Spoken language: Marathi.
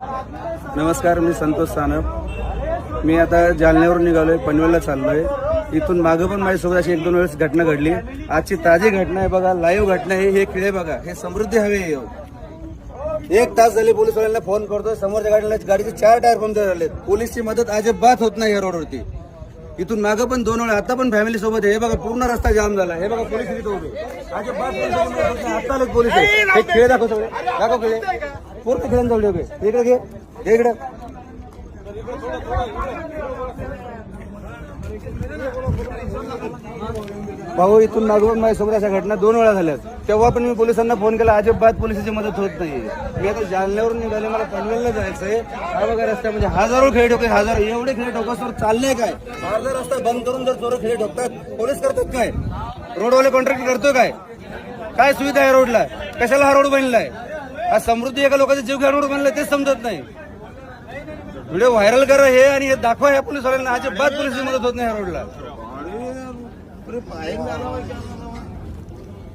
नमस्कार, मी संतोष सानप. मी आता जालन्यावरून निघालोय, पनवेलला चाललोय. इथून मागं पण माझ्यासोबत अशी 1-2 वेळेस घटना घडली. आजची ताजी घटना आहे बघा, लाईव्ह घटना आहे. हे खिळे बघा, हे समृद्धी हवे. 1 तास झाले पोलिसवाल्यांना फोन करतोय. समोरच्या गाडीचे 4 टायर पंक्चर झालेत. पोलीसची मदत अजिबात होत नाही या रोडवरती. इथून मागं पण 2 वेळा, आता पण फॅमिली सोबत आहे. हे बघा, पूर्ण रस्ता जाम झाला. हे बघा, पोलीस इथे उभे. अजिबात आता आलेत पोलीस. हे खेळ दाखव, सगळे दाखव खेळ. पूर्ण खेळांना जवळ उभे. इकडे घे, इकडे. भाऊ, इथून मागून माझ्यासोबत अशा घटना 2 वेळा झाल्यात. तेव्हा पण मी पोलिसांना फोन केला, अजिबात पोलिसांची मदत होत नाही. मी आता जालन्यावरून निघाले, मला पनवेलला जायचंय. हा बघा रस्ता, म्हणजे हजारो खेळ ठोके, हजारो, एवढे खेळ ठोकासवर चालले काय? अर्धा रस्ता बंद करून जर चोर खेळ ठोकतात, पोलीस करतात काय? रोडवाले कॉन्ट्रॅक्ट करतो काय? काय सुविधा आहे रोडला? कशाला हा रोड बनलाय? हा समृद्धी एका लोकांचा जीव घ्या रोड बनलाय, तेच समजत नाही. व्हिडिओ व्हायरल करा हे आणि हे दाखवा या पोलिसवाल्यांना. अजिबात पोलिसची मदत होत नाही या रोडला.